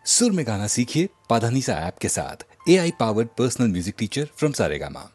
सुर में गाना सीखिए पाधानीसा ऐप के साथ। AI powered personal music teacher from Saregama.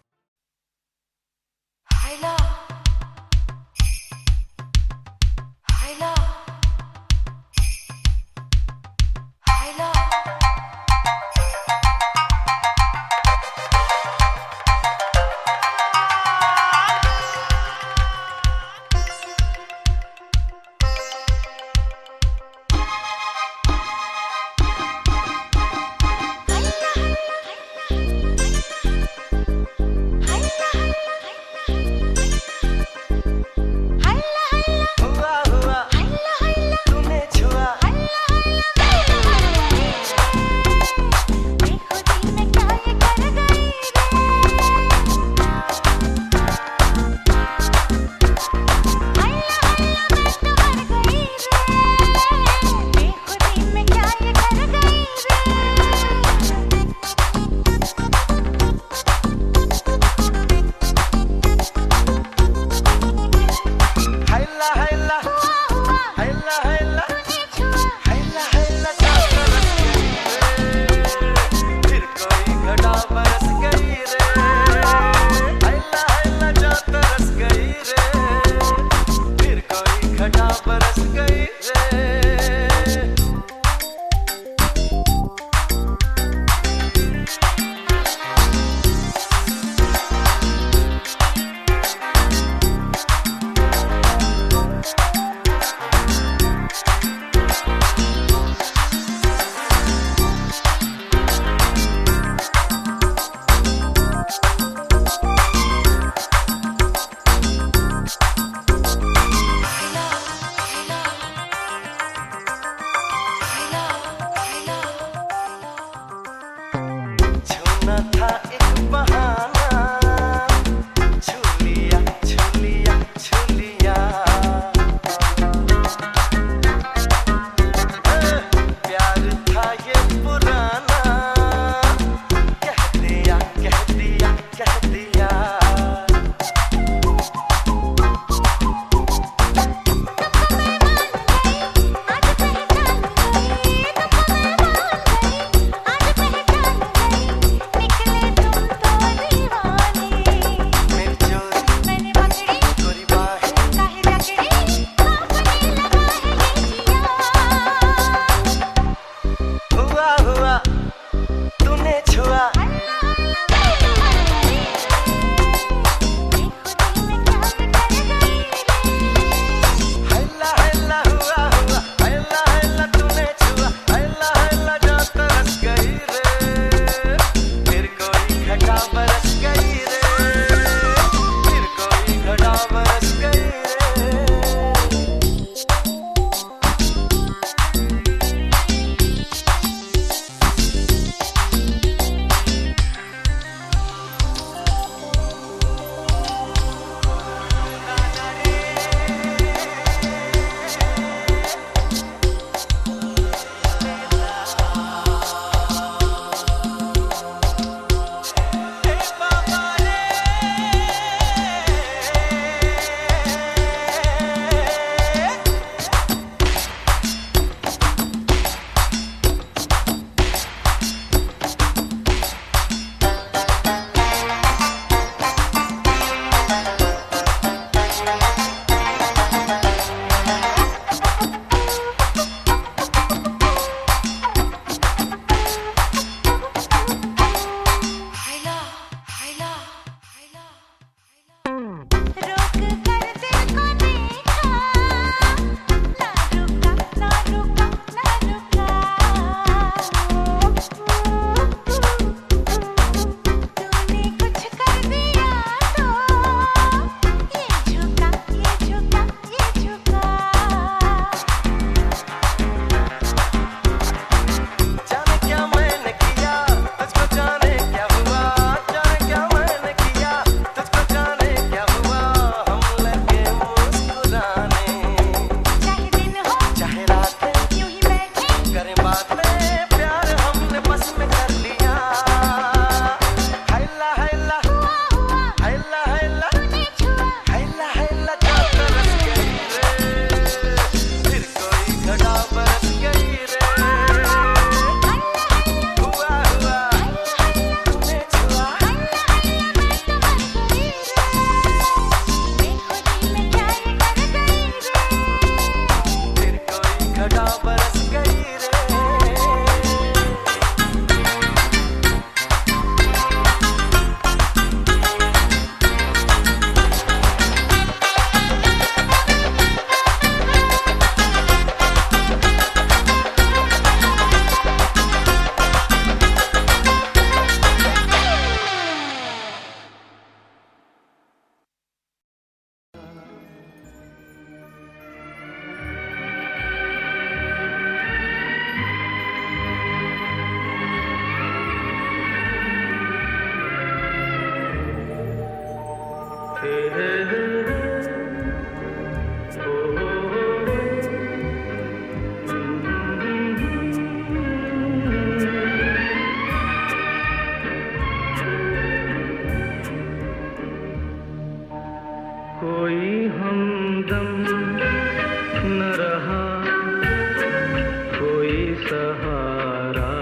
सहारा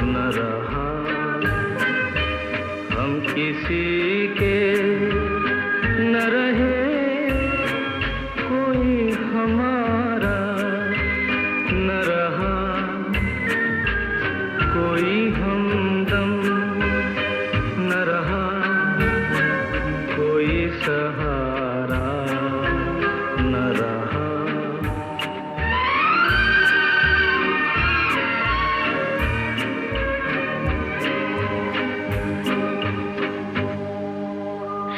न रहा, हम किसी के न रहे, कोई हमारा न रहा, कोई हमदम न रहा, कोई सहारा न रहा।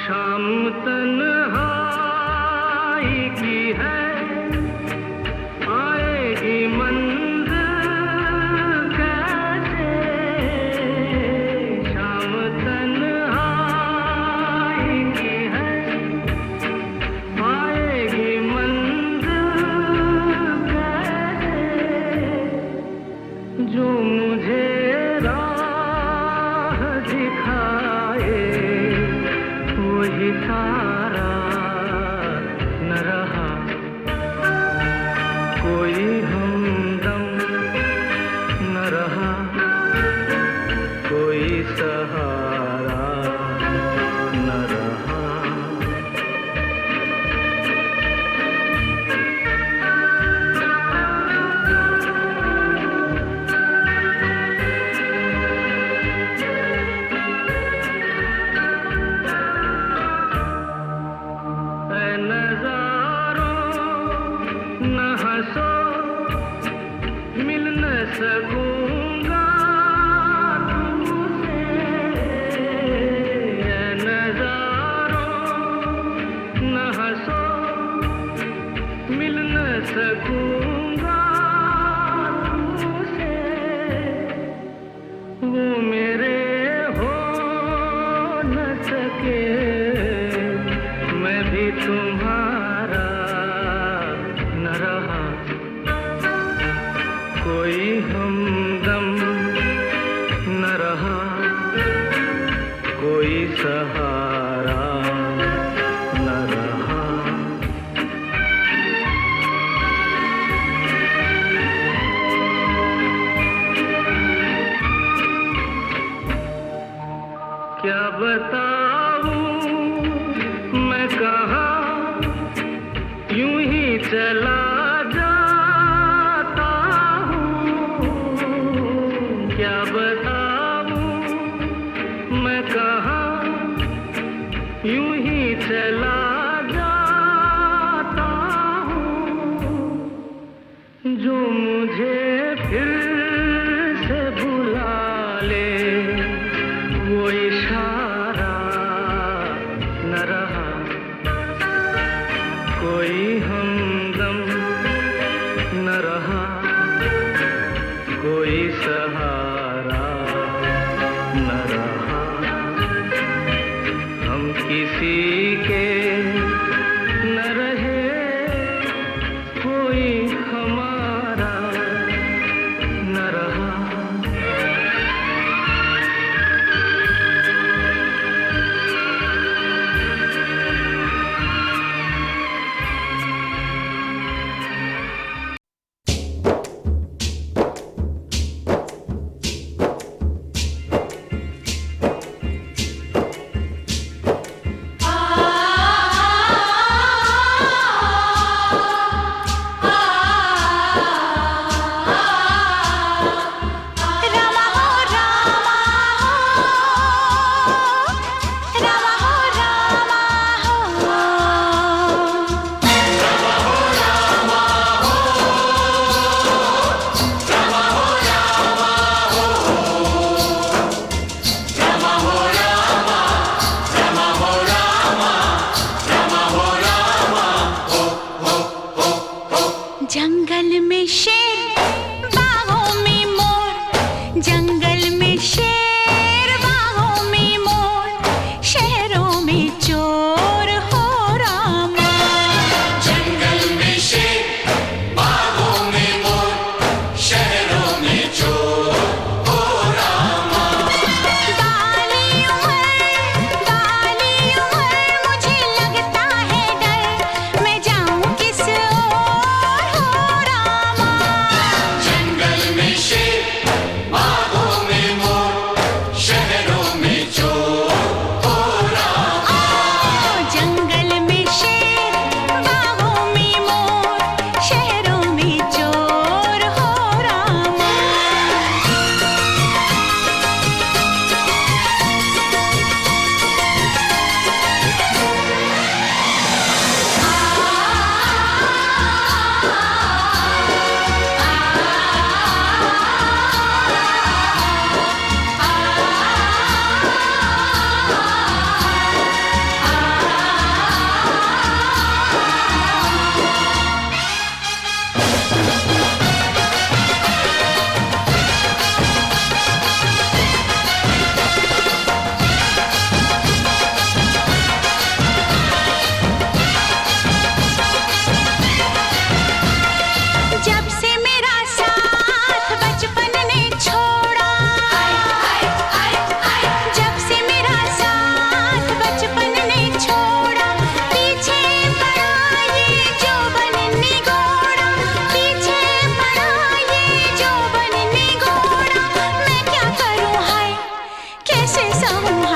शाम तन्हाई की है, आएगी मंज़िल कैसे, शाम तन्हाई की है, आएगी मंज़िल कैसे, जो मुझे राह दिखाए वही तारा न रहा, कोई हमदम न रहा, कोई सहारा न रहा। मिल न सकूंगा तुमसे, नज़ारों न हंसो, मिल न सकूंगा तुमसे, वो मेरे हो न सके, मैं भी तुम्हारा न रहा, कोई हमदम न रहा, कोई सहारा न रहा। क्या बताऊं मैं कहाँ यूं ही चला जाता हूँ, क्या बताऊं मैं कहाँ यूं ही चला जाता हूँ, जो मुझे फिर से बुला ले वो इशारा न रहा, कोई हमदम न रहा, कोई सहारा न रहा, हम किसी के न रहे, कोई हमारा न रहा।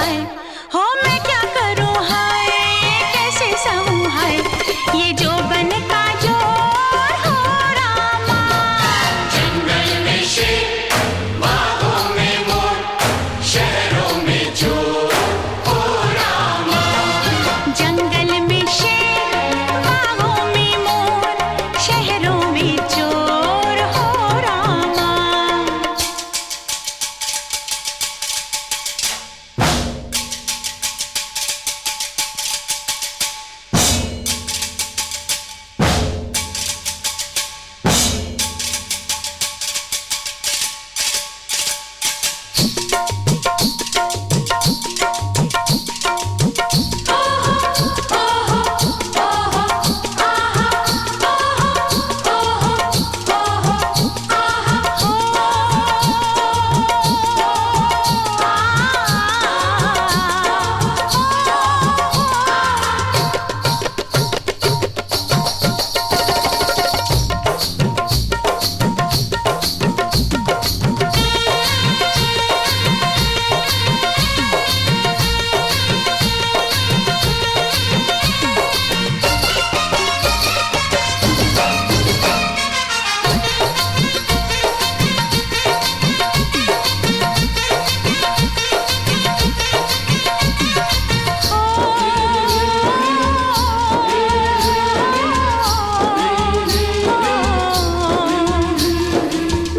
हाय हो मैं क्या करूं हाय कैसे सहूं हाय ये जो बन का जोर हो रामा। जंगल में शेर, बागों में मोर, शहरों में चोर हो रामा। जंगल में शेर बागों में मोर शहरों में चोर हो रामा।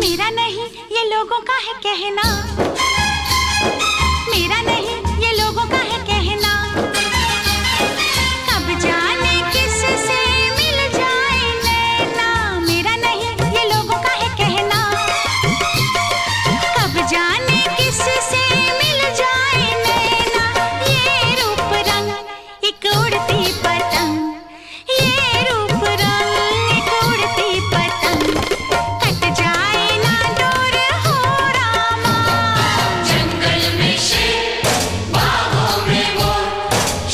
मेरा नहीं ये लोगों का है कहना, मेरा नहीं ये लोगों का है कहना, कब जाने किससे मिल जाए नैना। मेरा नहीं ये लोगों का है कहना, कब जाने किससे मिल जाए नैना। ये रूप रंग एक उड़ती पतंग, ये रूप रंग एक उड़ती पतंग, कट जाए ना डोर हो रामा। जंगल में शेर, बागों में मोर,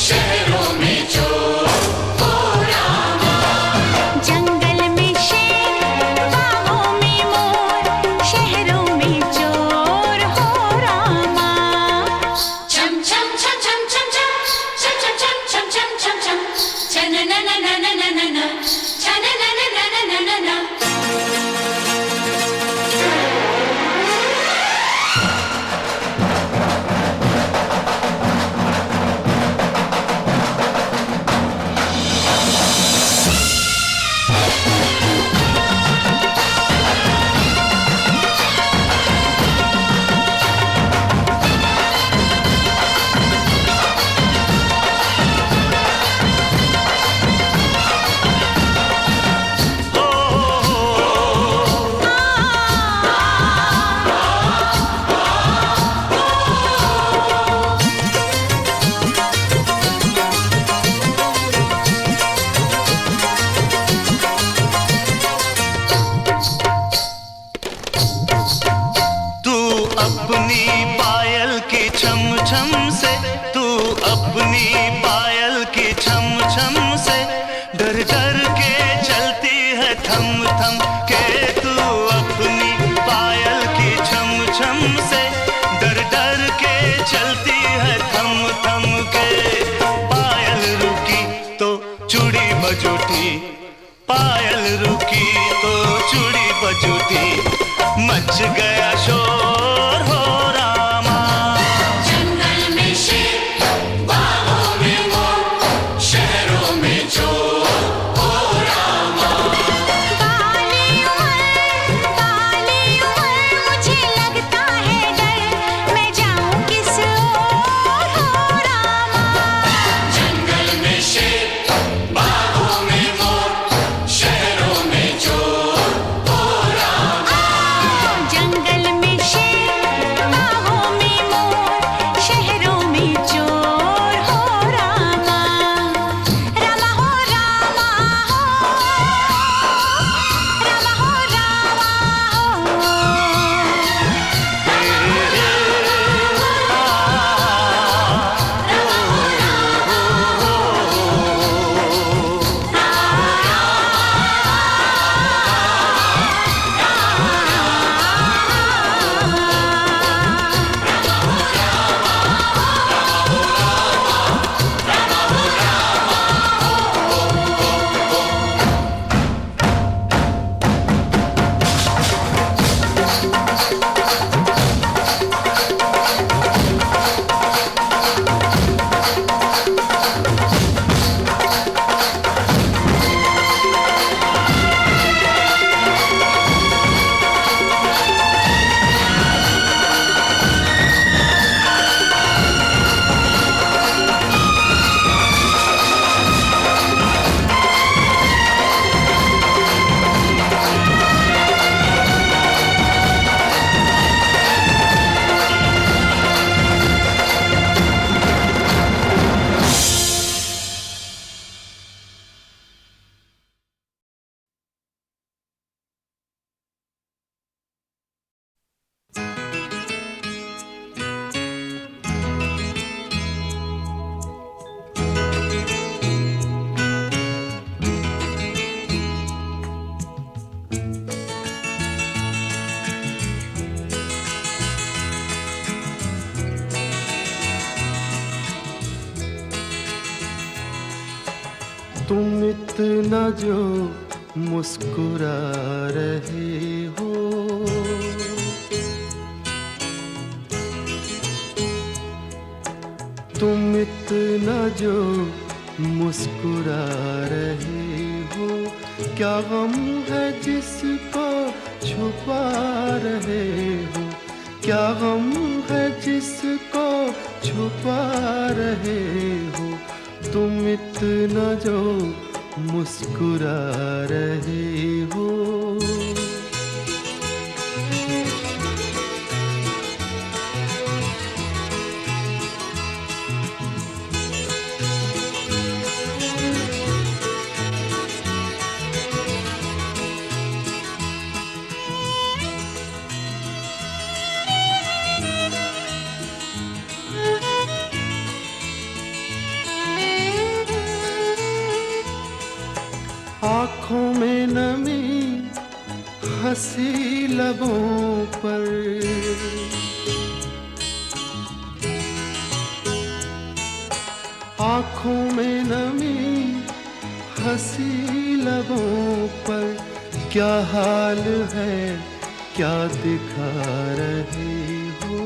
शहरों में चोर हो रामा। जंगल में शेर बागों में मोर शहरों में चोर हो रामा। छम छम छम छम छम छम छम छम छम छम छम छम छन न न न न न न न छन न न न न न न। तू अपनी पायल की छम छम से, तू अपनी पायल की छम छम से डर डर के चलती है थम थम के। तू अपनी पायल की छम छम से डर डर के चलती है थम थम के। पायल रुकी तो चूड़ी बजूठी, पायल रुकी तो चूड़ी बजूठी, मच गया शोर हो रामा। जंगल में शेर, बागों में मोर, शहरों में चोर हो रामा। बाली उमर मुझे लगता है डर, मैं जाऊं किस ओर हो रामा। जंगल में शेर, बागों में मोर, शहरों में चोर हो रामा। जंगल में शेर तुम इतना जो मुस्कुरा रहे हो, तुम इतना जो मुस्कुरा रहे हो, क्या गम है जिसको छुपा रहे हो, क्या गम है जिसको छुपा रहे हो, तुम इतना जो मुस्कुरा रहे हो। आँखों में नमी हंसी लबों पर, आँखों में नमी हंसी लबों पर, क्या हाल है क्या दिखा रहे हो,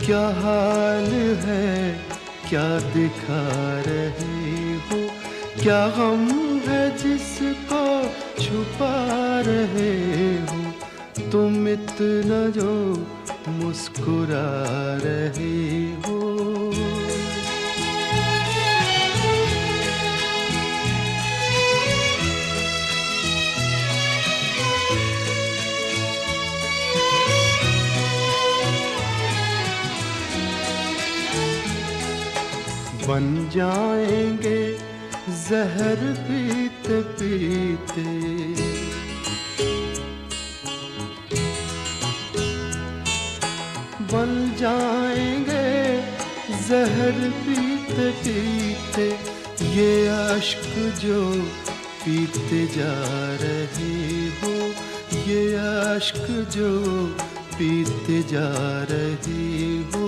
क्या हाल है क्या दिखा रहे हो, क्या गम है जिसको छुपा रहे हो, तुम इतना जो मुस्कुरा रहे हो। बन जाएंगे जहर पीते पीते, बन जाएंगे जहर पीते पीते, ये अश्क जो पीते जा रहे हो, ये अश्क जो पीते जा रहे हो।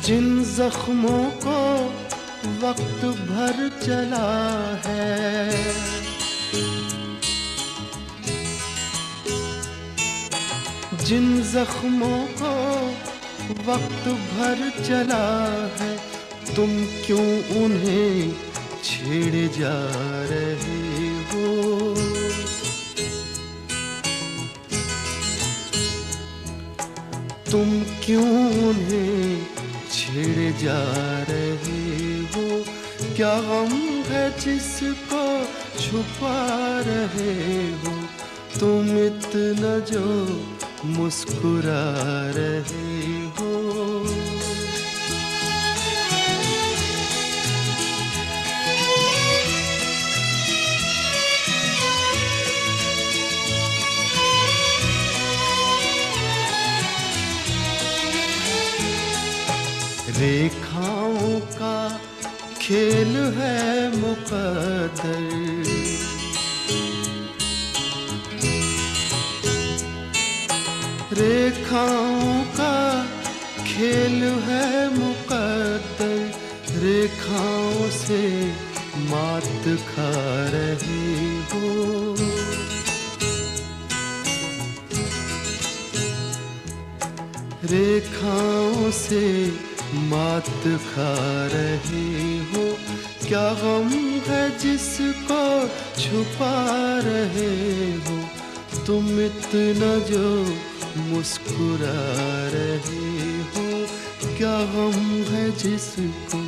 जिन जख्मों को वक्त भर चला है, जिन जख्मों को वक्त भर चला है, तुम क्यों उन्हें छेड़े जा रहे हो, तुम क्यों उन्हें छेड़े जा रहे हो, क्या गम है जिसको छुपा रहे हो, तुम इतना जो मुस्कुरा रहे हो। रेखाओं का खेल है मुकद्दर, रेखाओं का खेल है मुकद्दर, रेखाओं से मात खा रहे हो, रेखाओं से मात खा रहे हो, क्या गम है जिसको छुपा रहे हो, तुम इतना जो मुस्कुरा रहे हो, क्या गम है जिसको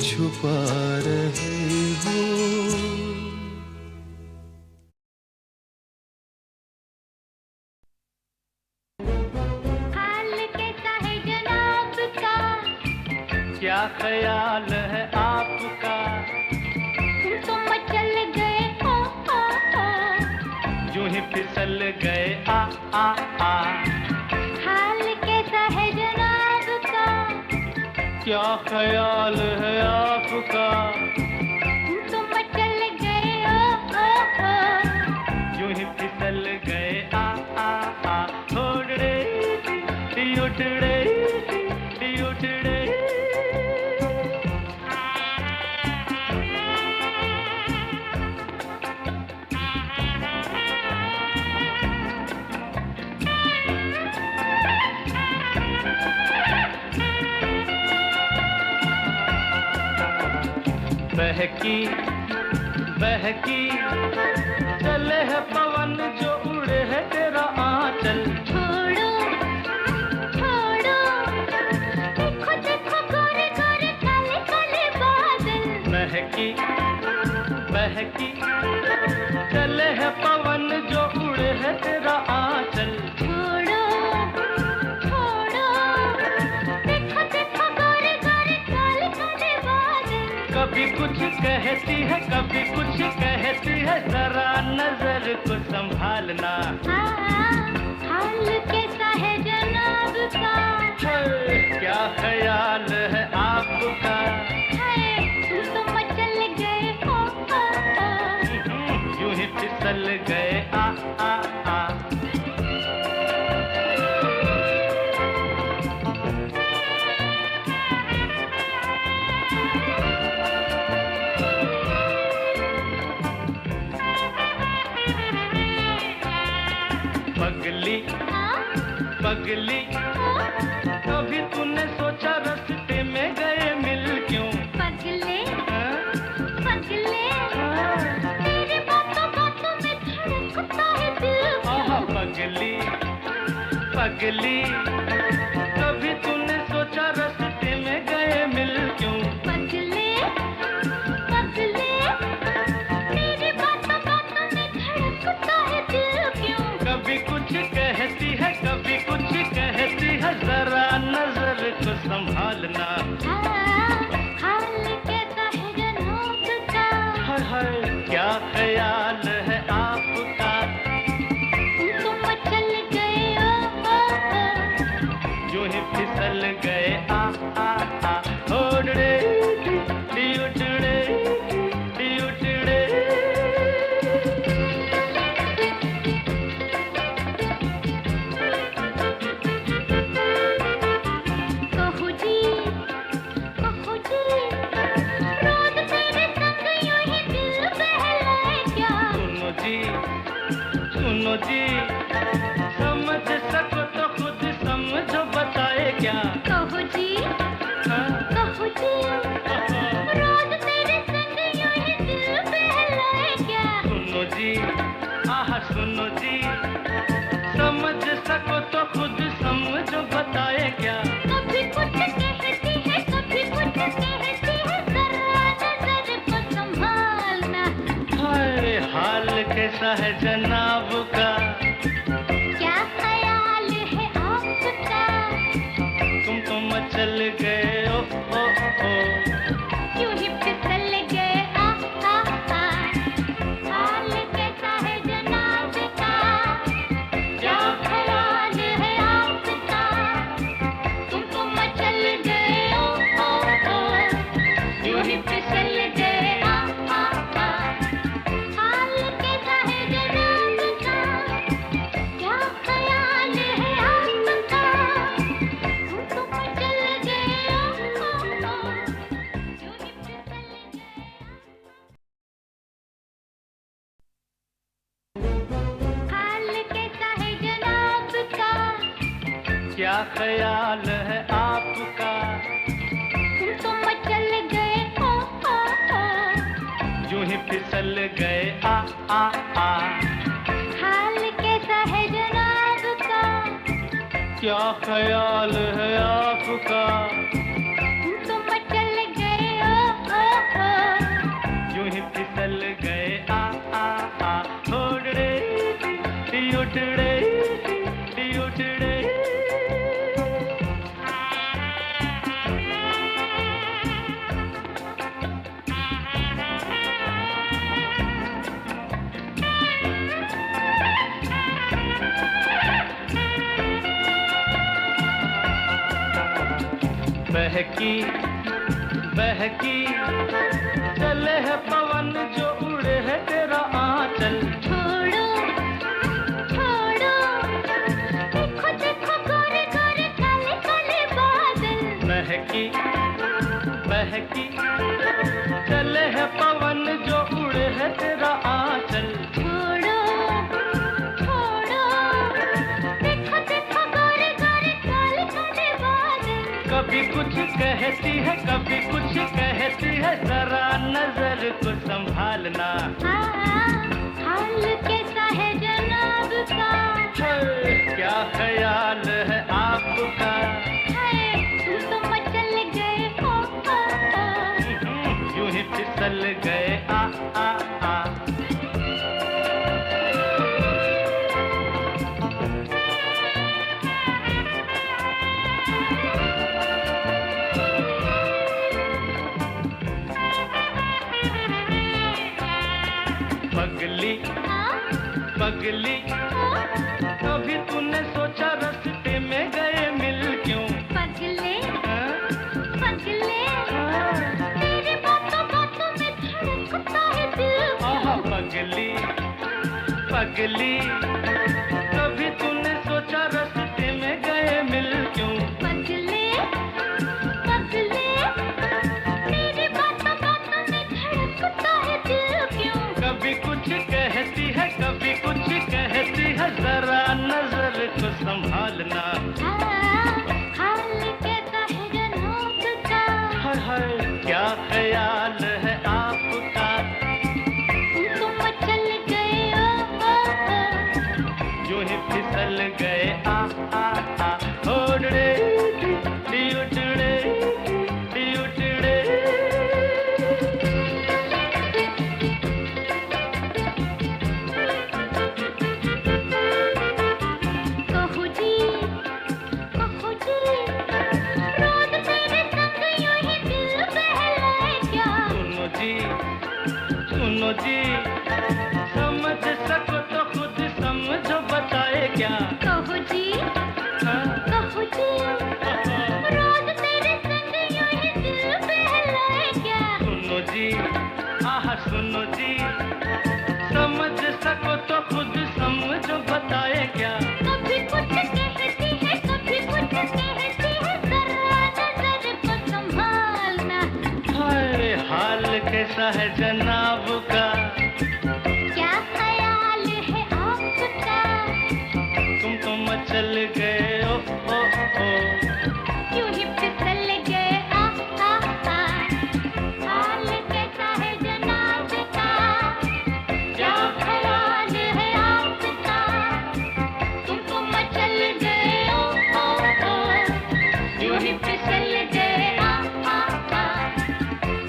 छुपा रहे हो। क्या ख्याल है आपका, फिसल गए आ आ आ। हाल कैसा है जनाब का, क्या ख्याल है आपका, तुम मचल गए ओ यूं ही फिसल गए आ आ आ। उठड़े उठड़े उठड़े। बहकी बहकी चले है पवन जो उड़े है तेरा आंचल। छोड़ो छोड़ो, देखो देखो गोरे गोरे काले काले बादल। बहकी बहकी चले है पवन जो उड़े है तेरा आंचल। छोड़ो छोड़ो, देखो देखो गोरे गोरे काले काले बादल। कभी कुछ कहती है कभी कुछ कहती है, जरा नजर को संभालना। हाल कैसा है जनाब का, क्या ख्याल है आपका, तुम तो मचल गए ओ यूं ही फिसल गए आ आ आ। पगली पगली कभी तूने सोचा रास्ते में गए मिल क्यों। पगले हाँ? पगले, तेरी बातों बातों में धड़कता है दिल। आहा पगली पगली कभी तूने सोचा रास्ते में गए मिल क्यों। पगले पगले, तेरी बातों बातों में धड़कता है दिल क्यों। कभी कुछ कहती है कभी कुछ कहती है, जरा नजर को संभालना। हाल कैसा है जनाब का, हाय हाय क्या ख्याल है आपका, तुम मचल गए ओ यूं ही फिसल गए आ आ आ। उड़ड़े उठड़े उठड़े। कहू जी रोज तेरे संग यूं ही दिल बहलाए क्या। सुनो जी समझ सको तो खुद समझो बताए क्या। कहू जी हाँ? रोज तेरे संग यूं ही दिल बहलाए क्या। सुनो जी आह सुनो जी समझ सको तो खुद समझो बताए क्या। कभी कुछ कहती है कभी कुछ कहती है, जरा नजर को संभालना। हाय हाल कैसा है जनाब का, क्या ख्याल है आपका, तुम तो मचल गए ओ यूं ही फिसल गए आ आ आ। हाल कैसा है जनाब का, क्या ख्याल है आपका, तुम तो मचल गए ओ यूं ही फिसल गए आ आ आ। हाल कैसा है जनाब का, क्या ख्याल है आपका, तुम तो मचल गए ओ यूं ही फिसल गए। हाल कैसा है जनाब का, क्या ख्याल है आपका, तुम तो मचल गए ओ यूं ही फिसल गए आ आ आ। हाल कैसा है जनाब का, क्या ख्याल है आपका, तुम तो मचल गए ओ यूं ही फिसल गए आ आ आ। उड़ड़े उठड़े उठड़े। बहकी बहकी चले है पवन जो उड़े है तेरा आंचल। छोड़ो छोड़ो देखो देखो गोरे गोरे काले काले बादल। बहकी बहकी चले है पवन जो उड़े है तेरा आंचल। छोड़ो छोड़ो देखो देखो गोरे गोरे काले काले बादल। कभी कुछ कहती है कभी कुछ कहती है, जरा नजर को संभालना। हाल कैसा है जनाब का? क्या ख्याल है आपका? तुम तो मचल गए हो, यूं ही फिसल गए आ आ आ। पगली पगली कभी तूने सोचा रास्ते में गए मिल क्यों? पगले पगले तेरी बातों बातों में धड़कता है दिल। पगली पगली कभी तूने सोचा रास्ते में गए मिल क्यों? पगले पगले तेरी बातों बातों में धड़कता है दिल क्यों? कभी कुछ कहती है कभी कुछ कहती है, जरा नजर को संभालना। हाल कैसा है जनाब का? हाय हाय क्या ख्याल है आपका? तुम तो मचल गए हो, यूं ही फिसल गए आ आ आ। उड़े उड़े उड़े। कहू जी रोज तेरे संग यूं ही दिल बहलाए क्या? सुनो जी समझ सको तो खुद समझो बताए क्या? कहू जी रोज तेरे संग यूं ही दिल बहलाए क्या? सुनो जी आह सुनो जी समझ सको तो खुद समझो बताए क्या? कभी कुछ कहती है कभी कुछ कहती है, जरा नजर को संभालना। हाय हाल कैसा है जनाब का? क्या ख्याल है आपका? तुम तो मचल गए ओ ओ ओ। यूं ही फिसल गए आ आ आ। हाल कैसा है जनाब का? क्या ख्याल है आपका? तुम तो मचल गए ओ ओ ओ। यूं ही फिसल गए आ आ आ।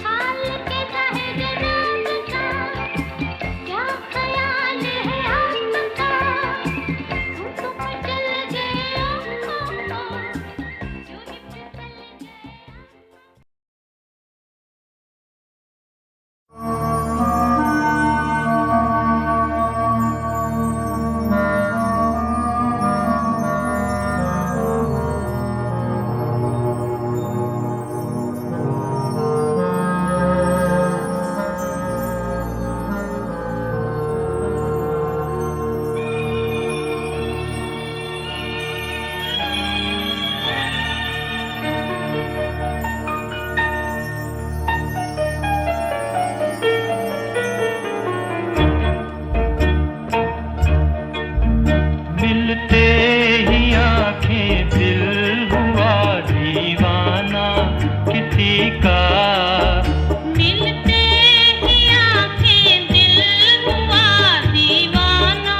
हाल कैसा है जनाब का? क्या ख्याल है आपका? तुम तो मचल गए ओ ओ ओ। यूं ही फिसल गए। मिलते ही आंखें दिल हुआ दीवाना किसी का। मिलते ही आंखें दिल हुआ दीवाना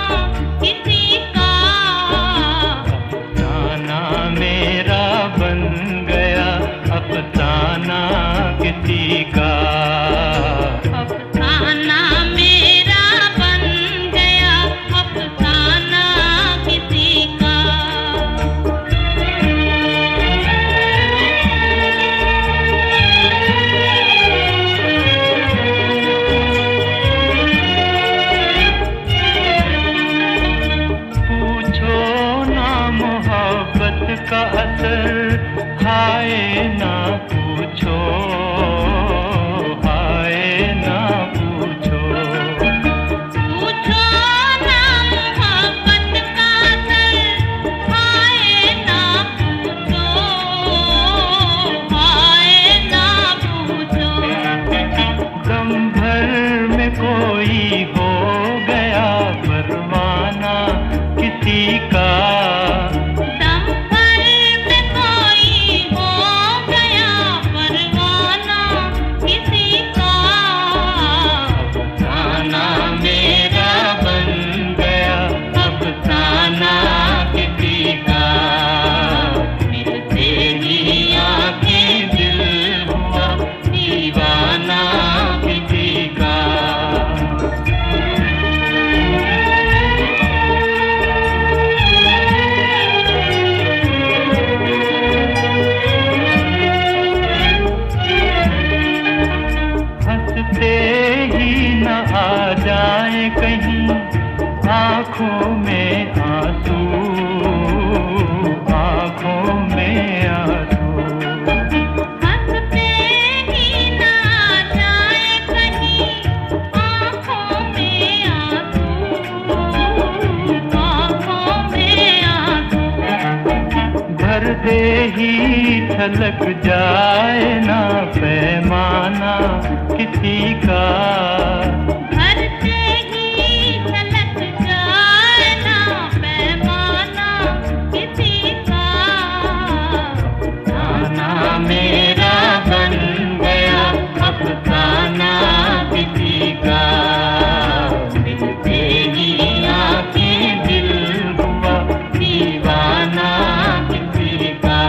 किसी का। अफसाना मेरा बन गया अफसाना किसी का। अफसाना मेरा बन गया अफसाना किसी का। पूछो ना मोहब्बत का असर हाय ना छलक जाए ना पैमाना किसी का, घर से ही छलक जाए ना पैमाना किसी का। गाना मेरा बन गया अफसाना किसी का, मिलते ही आके दिल हुआ दीवाना किसी का।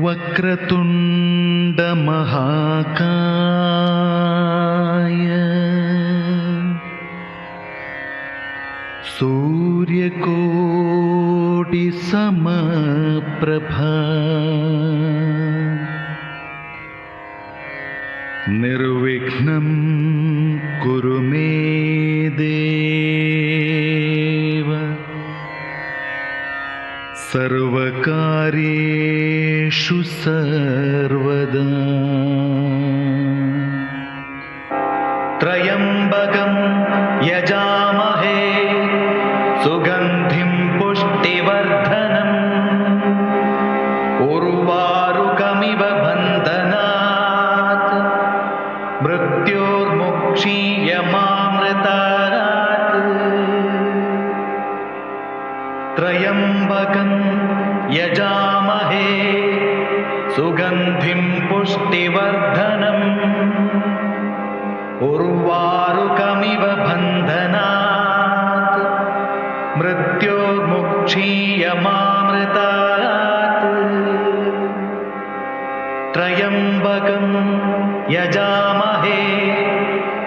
वक्रतुण्ड महाकाय सूर्यकोटि समप्रभा निर्विघ्नं कुरु मे देव सर्वकार्येषु सर्वदा। त्र्यम्बकं यजामहे सुगन्धिं पुष्टिवर्धनम् उर्वारुकमिव बन्धनात् मृत्योर्मुक्षीयमामृतात्। त्र्यम्बकं यजामहे सुगन्धिं पुष्टिवर्धनम् उर्वारुकमिव बन्धनात् मृत्योर्मुक्षीयमामृतात्। त्र्यम्बकं यजामहे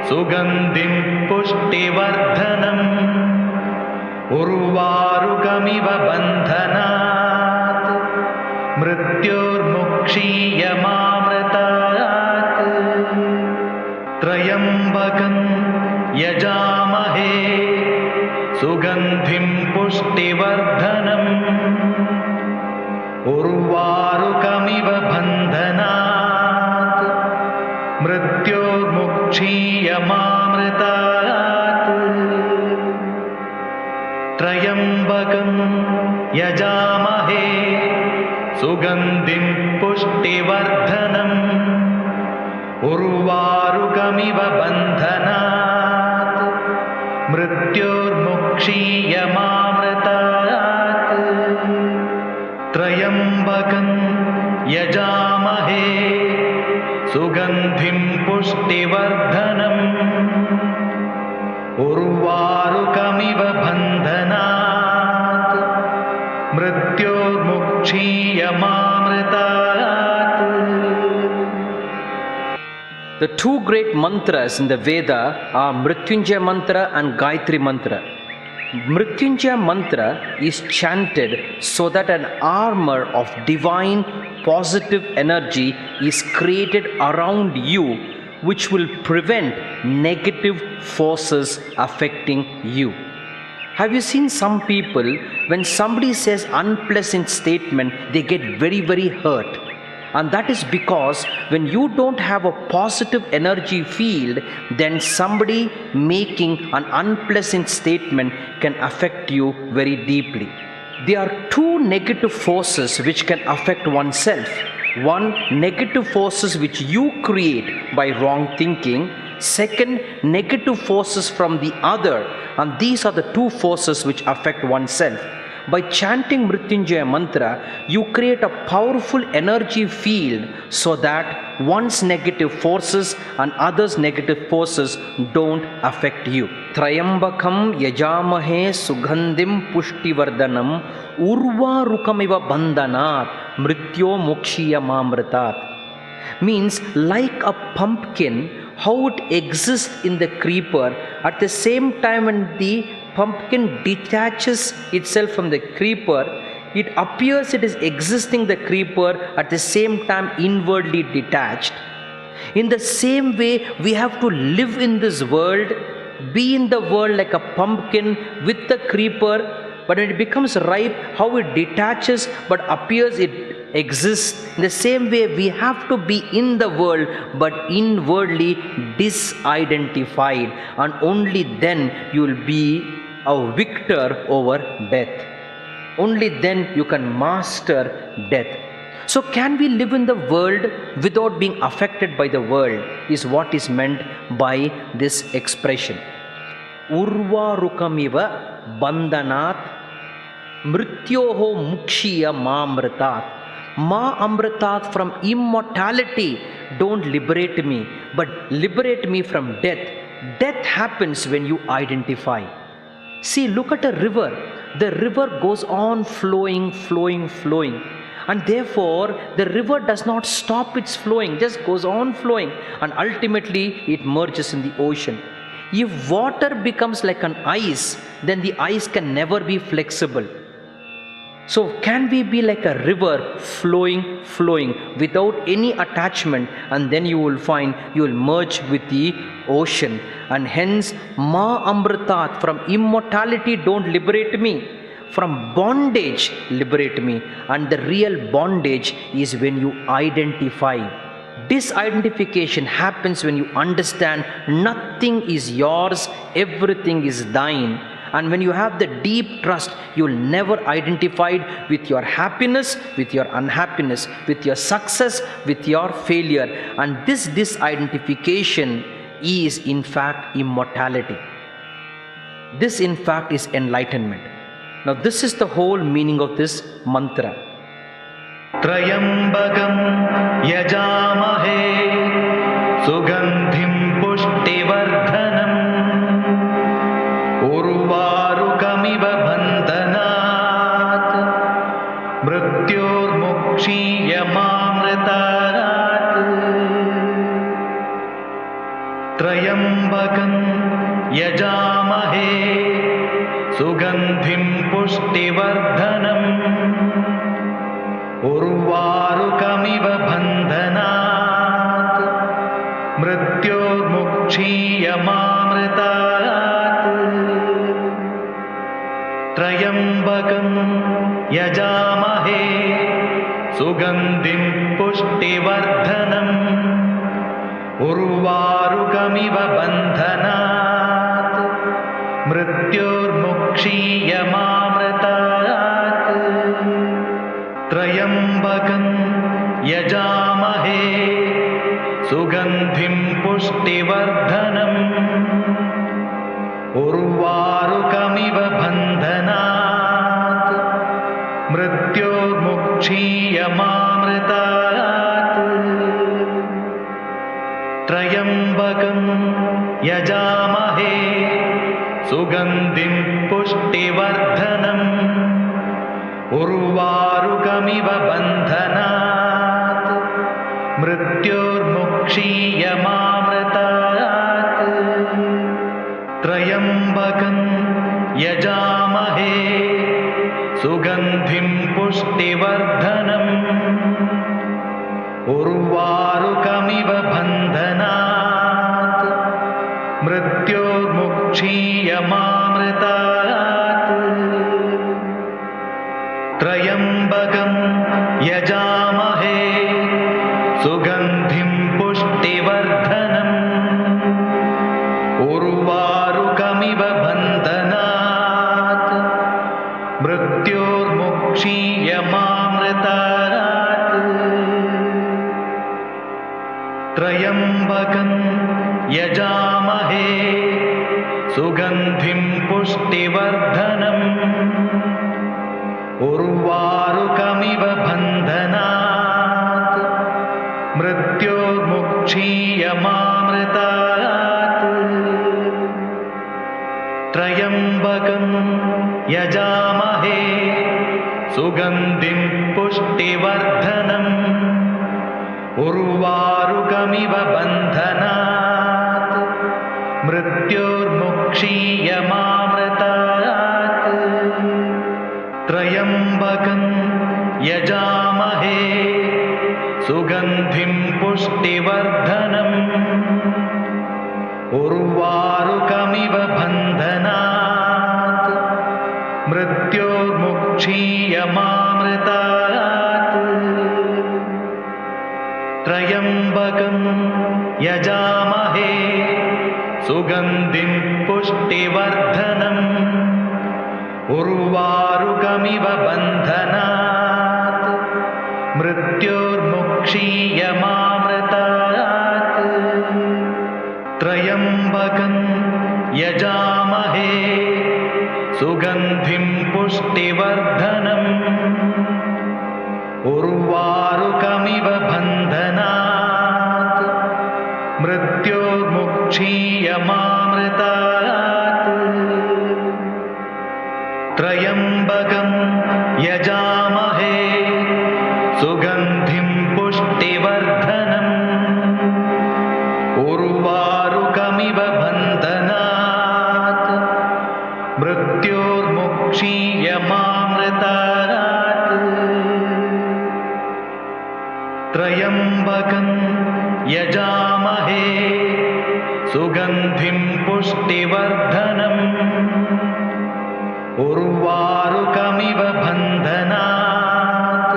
सुगन्धिं पुष्टिवर्धनम् उर्वारुकमिव बन्धनात् मृत्योर्मुक्षीयमामृतात्। त्र्यम्बकं यजामहे सुगन्धिं पुष्टिवर्धनम् उर्वारुकमिव बन्धनात् मृत्योर्मुक्षीयमामृतात्। त्र्यम्बकं यजामहे सुगन्धिं पुष्टिवर्धनम् उर्वारुकमिव बन्धनात् मृत्योर्मुक्षीयमामृतात्। त्र्यम्बकं यजामहे सुगन्धिं पुष्टिवर्धनम् उर्वारुकमिव बन्धनात् मृत्योर्मुक्षीयमामृतात्। The two great mantras in the Veda are Mrityunjaya mantra and Gayatri mantra. Mrityunjaya mantra is chanted so that an armor of divine positive energy is created around you, which will prevent negative forces affecting you. Have you seen some people, when somebody says unpleasant statement, they get very, very hurt? And that is because when you don't have a positive energy field, then somebody making an unpleasant statement can affect you very deeply. There are two negative forces which can affect oneself. One, negative forces which you create by wrong thinking. Second, negative forces from the other. And these are the two forces which affect oneself. by chanting Mrityunjaya mantra, you create a powerful energy field so that one's negative forces and others' negative forces don't affect you. Trayambakam yajamahe sugandhim pushtivardhanam urvarukamiva bandhanat mrityo mokshiya mamritat. Means like a pumpkin, how it exists in the creeper, at the same time when the pumpkin detaches itself from the creeper, it appears it is existing the creeper, at the same time inwardly detached. In the same way, we have to live in this world, be in the world like a pumpkin with the creeper, but when it becomes ripe, how it detaches but appears it exists. In the same way, we have to be in the world but inwardly disidentified, and only then you will be a victor over death. Only then you can master death. So can we live in the world without being affected by the world, is what is meant by this expression. Urvarukamiva bandhanat mrityoho mukshiya mamritat. Ma amritat, from immortality don't liberate me, but liberate me from death. Death happens when you identify. See, look at a river. The river goes on flowing, flowing, flowing. And therefore, the river does not stop its flowing, just goes on flowing. And ultimately, it merges in the ocean. If water becomes like an ice, then the ice can never be flexible. So can we be like a river flowing, flowing without any attachment, and then you will find you will merge with the ocean. And hence, Ma Amritat, from immortality don't liberate me, from bondage liberate me. And the real bondage is when you identify. Disidentification happens when you understand nothing is yours, everything is thine. And when you have the deep trust, you will never identify with your happiness, with your unhappiness, with your success, with your failure. And this disidentification is in fact immortality. This in fact is enlightenment. Now this is the whole meaning of this mantra. Trayambakam yajamahe sugandhim pushtivardhanam urvarukamiva bandhanat mrityormukshiya mamritat. Trayambakam yajamahe sugandhim pushtivardhanam urvarukamiva bandhanat mrityormukshiya mamritat. Trayambakam yajamahe sugandhim pushtivardhanam urvarukamiva bandhanat mrityormukshiya mamritat. Trayambakam yajamahe sugandhim pushtivardhanam urvarukamiva bandhanat mrityormukshiya mamritat. Trayambakam yajamahe sugandhim pushtivardhanam urvarukamiva bandhanat mrityormukshiya mamritat. Trayambakam yajamahe sugandhim pushtivardhanam urvarukamiva bandhanat mrityormukshiya mamritat. Trayambakam yajamahe sugandhim pushtivardhanam urvarukamiva bandhanat mrityormukshiya mamritat. Trayambakam yajamahe sugandhim pushtivardhanam यजामहे सुगन्धिं पुष्टिवर्धनम् उर्वारुकमिव बन्धनात् मृत्योर्मुक्षीयमामृतात् त्र्यम्बकं यजामहे सुगन्धिं पुष्टिवर्धनम् उर्वारुकमिव बन्धनात् मृत्योर्मुक्षीयमामृतात् त्र्यम्बकं यजामहे सुगन्धिं पुष्टिवर्धनम् उर्वारुकमिव बन्धनात् मृत्योर्मुक्षीयमामृतात् त्र्यम्बकं यजामहे सुगन्धिं पुष्टिवर्धनम् उर्वारुकमिव बन्धनात् मृत्योर्मुक्षीयमामृतात् त्र्यम्बकं यजामहे सुगन्धिं पुष्टिवर्धनम् उर्वारुकमिव बन्धनात् मृत्योर्मुक्षीयमामृतात् त्र्यम्बकं यजामहे सुगन्धिं पुष्टिवर्धनम् उर्वारुकमिव बन्धनात्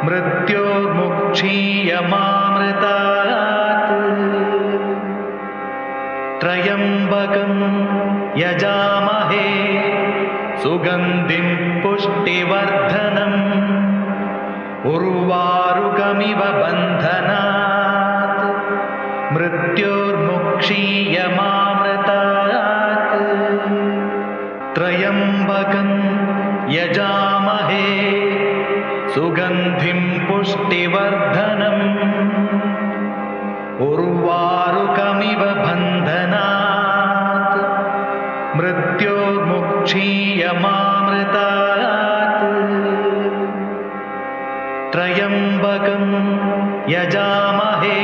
मृत्योर्मुक्षीयमामृतात् त्र्यम्बकं यजामहे सुगन्धिं पुष्टिवर्धनम् उर्वारुकमिव बन्धनात् मृत्योर्मुक्षीयमामृतात् त्र्यम्बकं यजामहे सुगन्धिं पुष्टिवर्धनम् उर्वारुकमिव बन्धनात् मृत्योर्मुक्षीयमामृतात् त्र्यम्बकं यजामहे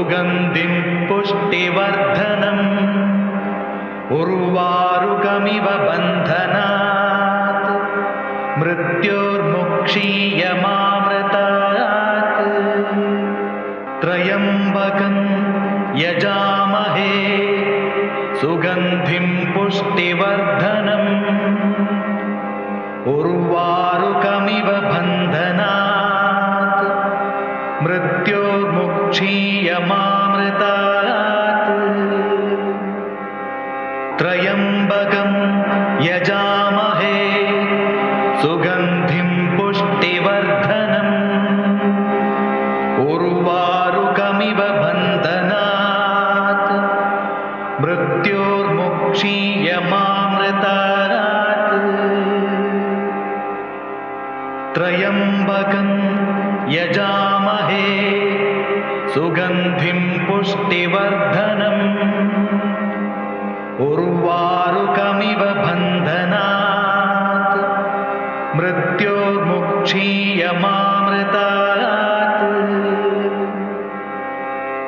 सुगन्धिं पुष्टिवर्धनम् उर्वारुकमिव बन्धनात् मृत्योर्मुक्षीयमामृतात् त्र्यम्बकं यजामहे सुगन्धिं पुष्टिवर्धनम् उर्वारुकमिव बन्धनात् मृत्योर्मुक्षीयमामृतात् त्र्यम्बकं यजामहे सुगन्धिं पुष्टिवर्धनम् उर्वारुकमिव बन्धनात् मृत्योर्मुक्षीयमामृतात् त्र्यम्बकं यजामहे सुगन्धिं पुष्टिवर्धनम् उर्वारुकमिव बन्धनात् मृत्योर्मुक्षीयमामृतात्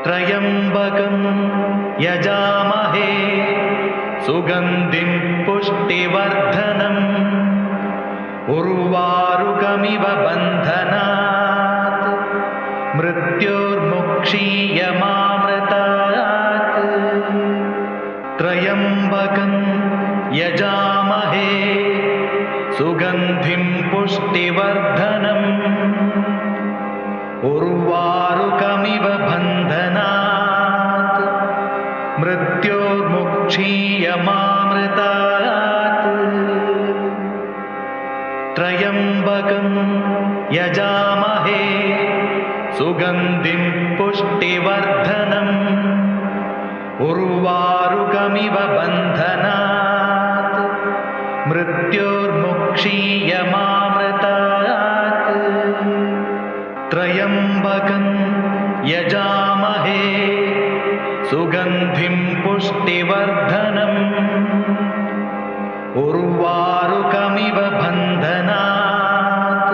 त्र्यम्बकं यजामहे सुगन्धिं पुष्टिवर्धनम् उर्वारुकमिव बन्धनात् मृत्योर्मुक्षीयमामृतात् त्र्यम्बकं यजामहे सुगन्धिं पुष्टिवर्धनम् उर्वारुकमिव बन्धनात् मृत्योर्मुक्षीयमामृतात् त्र्यम्बकं यजामहे सुगन्धिं पुष्टिवर्धनम् उर्वारुकमिव बन्धनात् मृत्योर्मुक्षीयमामृतात् त्र्यम्बकं यजामहे सुगन्धिं पुष्टिवर्धनम् उर्वारुकमिव बन्धनात्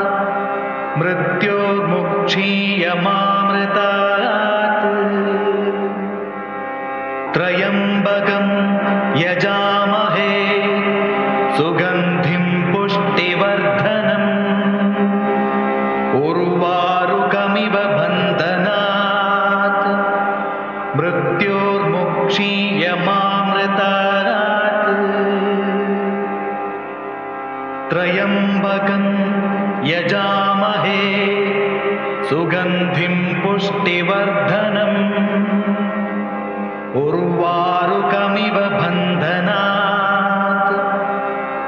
मृत्योर्मुक्षीयमामृतात् त्र्यम्बकं यजामहे सुगन्धिं पुष्टिवर्धनम् उर्वारुकमिव बन्धनात् मृत्योर्मुक्षीयमामृतात् त्र्यम्बकं यजामहे सुगन्धिं पुष्टिवर्धनम् उर्वारुकमिव बन्धनात्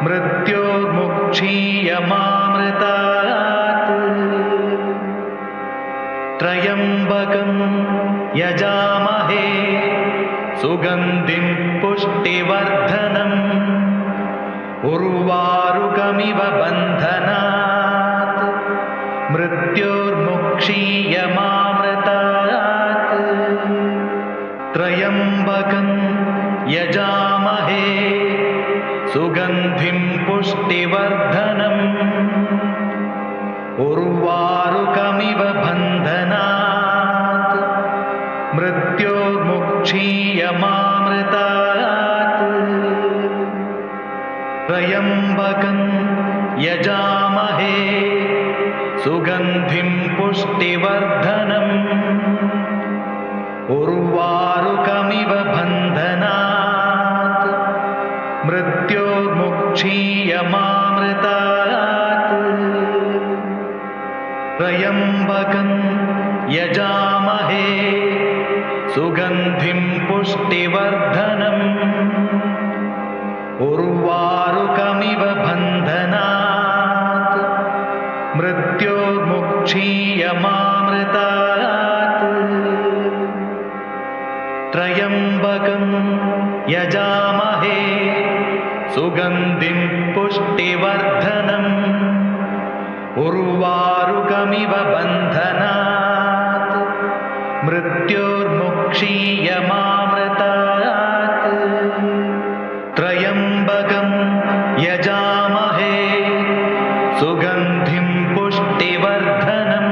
मृत्योर्मुक्षीयमामृतात् त्र्यम्बकं यजामहे सुगन्धिं पुष्टिवर्धनम् उर्वारुकमिव बन्धनात् मृत्योर्मुक्षीयमामृतात् त्र्यम्बकं यजामहे सुगन्धिं पुष्टिवर्धनम् उर्वारुकमिव बन्धनात् मृत्योर्मुक्षीयमामृतात् त्र्यम्बकं यजामहे सुगन्धिं पुष्टिवर्धनम् उर्वारुकमिव बन्धनात् मृत्योर्मुक्षीयमामृतात् त्र्यम्बकं यजामहे सुगन्धिं पुष्टिवर्धनम् उर्वारुकमिव बन्धनात् मृत्योर्मुक्षीयमामृतात् त्र्यम्बकं यजामहे सुगन्धिं पुष्टिवर्धनम् उर्वारुकमिव बन्धनात् मृत्योर्मुक्षीयमामृतात् त्र्यम्बकं यजामहे सुगन्धिं पुष्टिवर्धनम्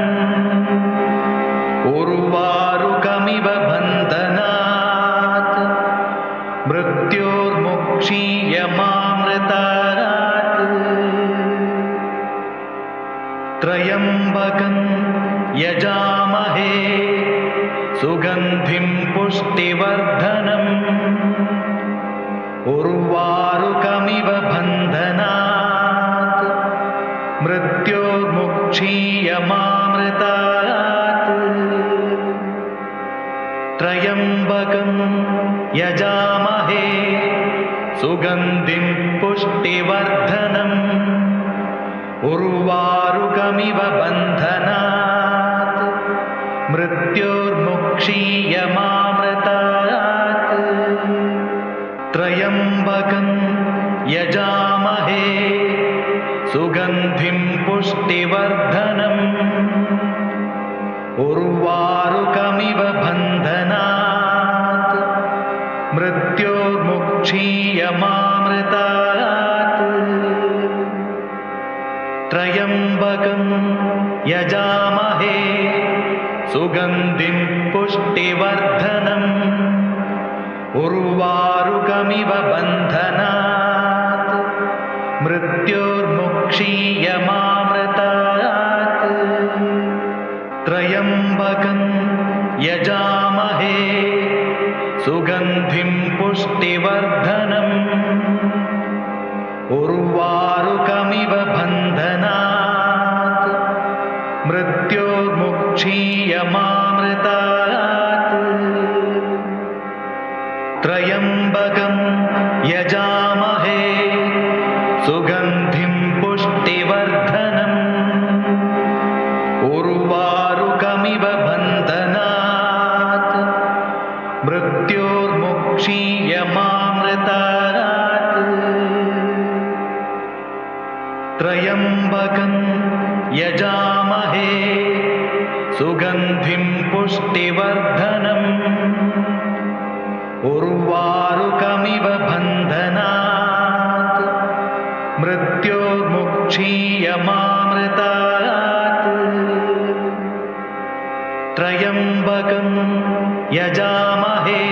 उर्वारुकमिव बन्धनात् मृत्योर्मुक्षीयमामृतात् त्र्यम्बकं यजामहे सुगन्धिं पुष्टिवर्धनम् उर्वारुकमिव बन्धनात् मृत्योर्मुक्षीयमामृतात् त्र्यम्बकं यजामहे सुगन्धिं पुष्टिवर्धनम् उर्वारुकमिव बन्धनात् मृत्योर्मुक्षीयमामृतात् त्र्यम्बकं यजामहे सुगन्धिं पुष्टिवर्धनम् उर्वारुकमिव बन्धनात् मृत्योर्मुक्षीयमामृतात् त्र्यम्बकं यजामहे सुगन्धिं पुष्टिवर्धनम् उर्वारुकमिव बन्धनात् मृत्योर्मुक्षीयमामृतात् त्र्यम्बकं यजामहे सुगन्धिं पुष्टिवर्धनम् उर्वारुकमिव बन्धनात् मृत्योर्मुक्षीयमामृतात् त्र्यम्बकं यजामहे सुगन्धिं पुष्टिवर्धनम् उर्वारुकमिव बन्धनात् मृत्योर्मुक्षीयमामृतात् त्र्यम्बकं यजामहे सुगन्धिं पुष्टिवर्धनम् उर्वारुकमिव बन्धनात् त्र्यम्बकं यजामहे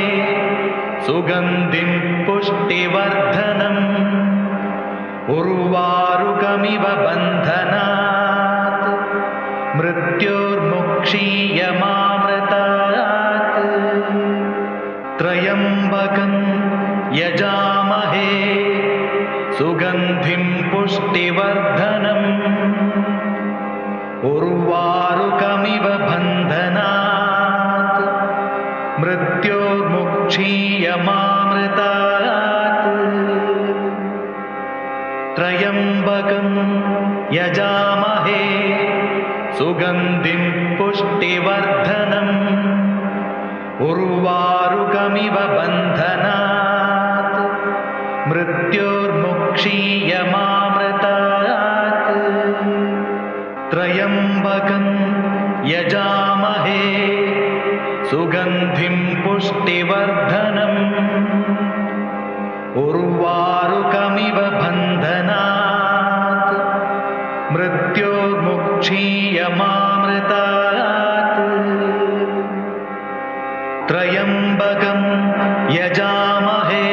सुगन्धिं पुष्टिवर्धनम् उर्वारुकमिव बन्धनात् मृत्योर्मुक्षीयमामृतात् त्र्यम्बकं यजामहे सुगन्धिं पुष्टिवर्धनम् उर्वारुकमिव बन्धनात् मृत्योर्मुक्षीयमामृतात् त्र्यम्बकं यजामहे सुगन्धिं पुष्टिवर्धनम् उर्वारुकमिव बन्धनात् मृत्योर्मुक्षीयमामृतात् त्र्यम्बकं यजामहे सुगन्धिं पुष्टिवर्धनम् उर्वारुकमिव बन्धनात् मृत्योर्मुक्षीयमामृतात् त्र्यम्बकं यजामहे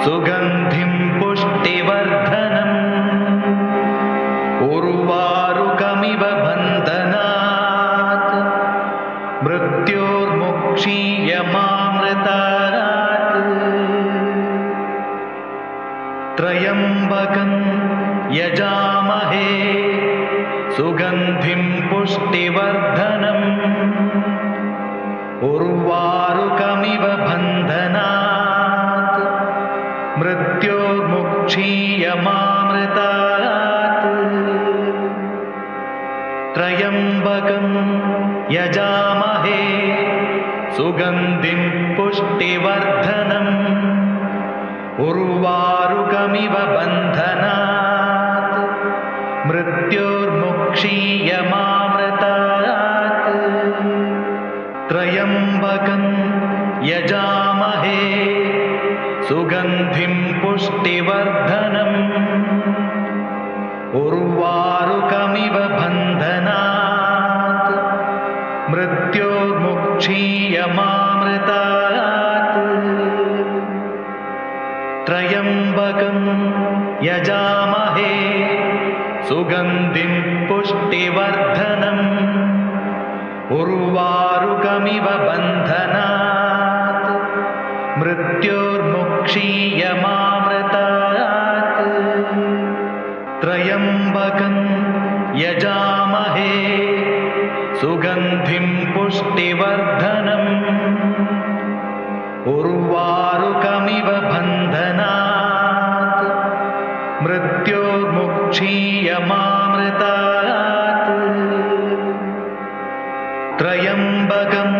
सुगन्धिं पुष्टिवर्धनम् उर्वारुकमिव बन्धनात् मृत्योर्मुक्षीयमामृतात् त्र्यम्बकं यजामहे सुगन्धिं पुष्टिवर्धनम् उर्वारुकमिव बन्धनात् मृत्योर्मुक्षीयमामृतात् त्र्यम्बकं यजामहे सुगन्धिं पुष्टिवर्धनम् उर्वारुकमिव बन्धनात् मृत्योर्मुक्षीयमामृतात् त्र्यम्बकं यजामहे सुगन्धिं पुष्टिवर्धनम् उर्वारुकमिव बन्धनात् मृत्योर्मुक्षीयमामृतात् त्र्यम्बकं यजामहे सुगन्धिं पुष्टिवर्धनम् उर्वारुकमिव बन्धनात् मृत्योर्मुक्षीयमामृतात् त्र्यम्बकं यजामहे सुगन्धिं पुष्टिवर्धनम् उर्वारुकमिव बन्धनात् मृत्योर्मुक्षीयमामृतात् त्र्यम्बकं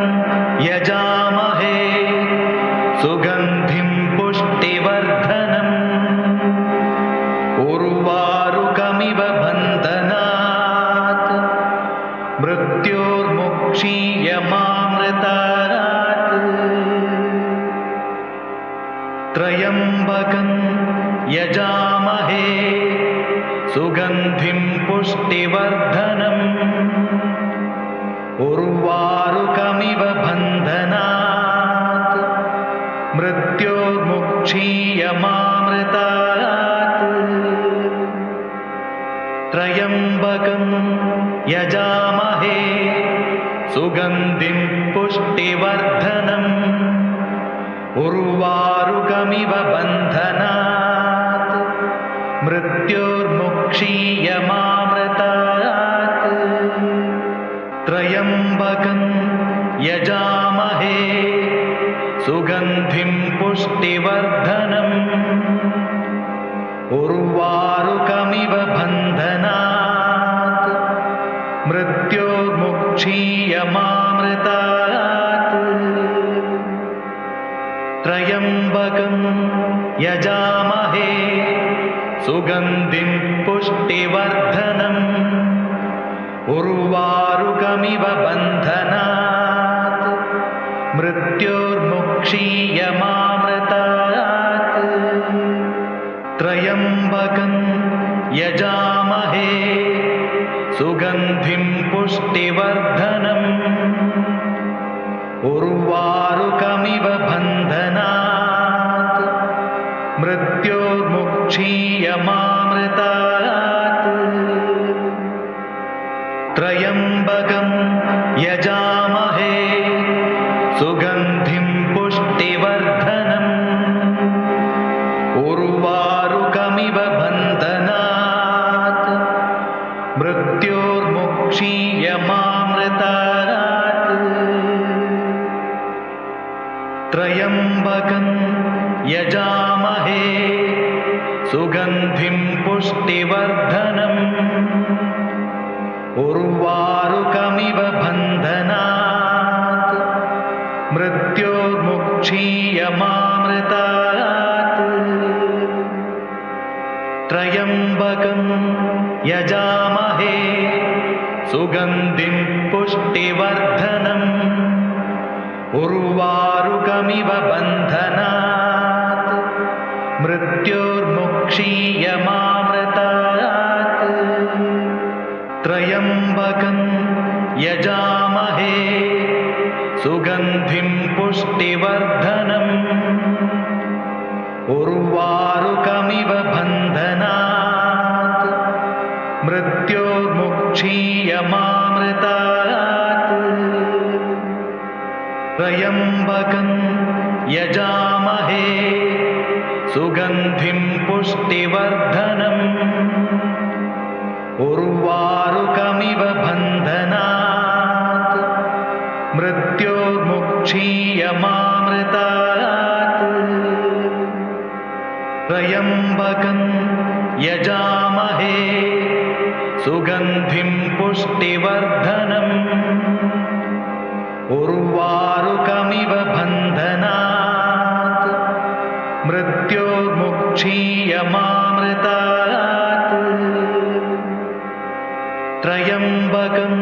यजामहे सुगन्धिं पुष्टिवर्धनम् उर्वारुकमिव बन्धनात् मृत्योर्मुक्षीयमामृतात् त्र्यम्बकं यजामहे सुगन्धिं पुष्टिवर्धनम् उर्वारुकमिव बन्धनात् मृत्योर्मुक्षीयमामृतात् त्र्यम्बकं यजामहे सुगन्धिं पुष्टिवर्धनम् उर्वारुकमिव बन्धनात् मृत्योर्मुक्षीयमामृतात् त्र्यम्बकं यजामहे सुगन्धिं पुष्टिवर्धनम् उर्वारुकमिव बन्धनात् मृत्योर्मुक्षीयमामृतात् त्र्यम्बकं यजामहे सुगन्धिं पुष्टिवर्धनम् उर्वारुकमिव बन्धनात् मृत्योर्मुक्षीयमामृतात् त्र्यम्बकं यजामहे यजामहे सुगन्धिं पुष्टिवर्धनम् उर्वारुकमिव बन्धनात् मृत्योर्मुक्षीयमामृतात् त्र्यम्बकं यजामहे सुगन्धिं पुष्टिवर्धनम् उर्वारुकमिव बन्धनात् मृत्योर्मुक्षीयमामृतात् त्र्यम्बकं यजामहे सुगन्धिं पुष्टिवर्धनम् उर्वारुकमिव बन्धनात् मृत्योर्मुक्षीयमामृतात् त्र्यम्बकं यजामहे सुगन्धिं पुष्टिवर्धनम् उर्वारुकमिव बन्धनात् मृत्योर्मुक्षीयमामृतात् त्र्यम्बकं यजामहे सुगन्धिं पुष्टिवर्धनम् उर्वारुकमिव बन्धनात् मृत्योर्मुक्षीयमामृतात् त्र्यम्बकं यजामहे सुगन्धिं पुष्टिवर्धनम् उर्वारुकमिव बन्धनात् मृत्योर्मुक्षीयमामृतात् त्र्यम्बकं यजामहे सुगन्धिं पुष्टिवर्धनम् उर्वारुकमिव बन्धनात् मृत्योर्मुक्षीयमामृतात् त्र्यम्बकं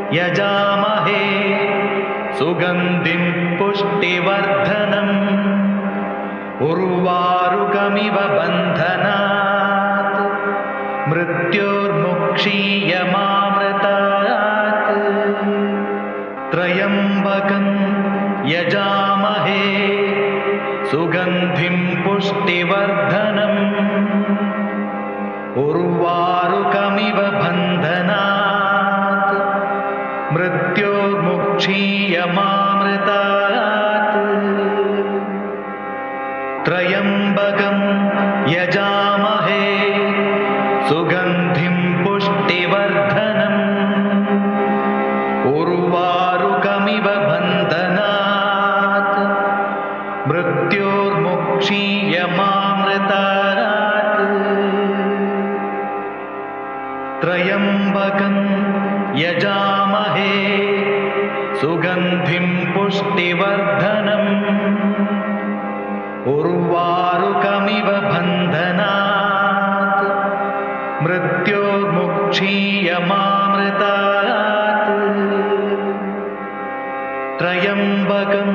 यजामहे सुगन्धिं पुष्टिवर्धनम् उर्वारुकमिव बन्धनात् मृत्योर्मुक्षीयमामृतात् त्र्यम्बकं यजामहे सुगन्धिं पुष्टिवर्धनम् उर्वारुकमिव बन्धनात् मृत्योर्मुक्षीयमामृतात् त्र्यम्बकं यजामहे सुगन्धिं पुष्टिवर्धनम् उर्वारुकमिव बन्धनात् मृत्योर्मुक्षीयमामृतात् त्र्यम्बकं यजामहे सुगन्धिं पुष्टिवर्धनम् उर्वारुकमिव बन्धनात् मृत्योर्मुक्षीयमामृतात् त्र्यम्बकं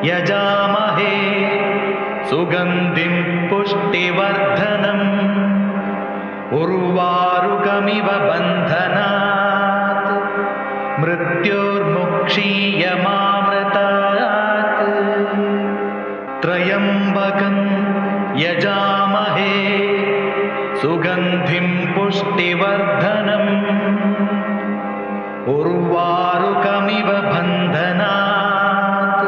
यजामहे सुगन्धिं पुष्टिवर्धनम् उर्वारुकमिव बन्धनात् मृत्योर्मुक्षीयमामृतात् त्र्यम्बकं यजामहे सुगन्धिं पुष्टिवर्धनम् उर्वारुकमिव बन्धनात्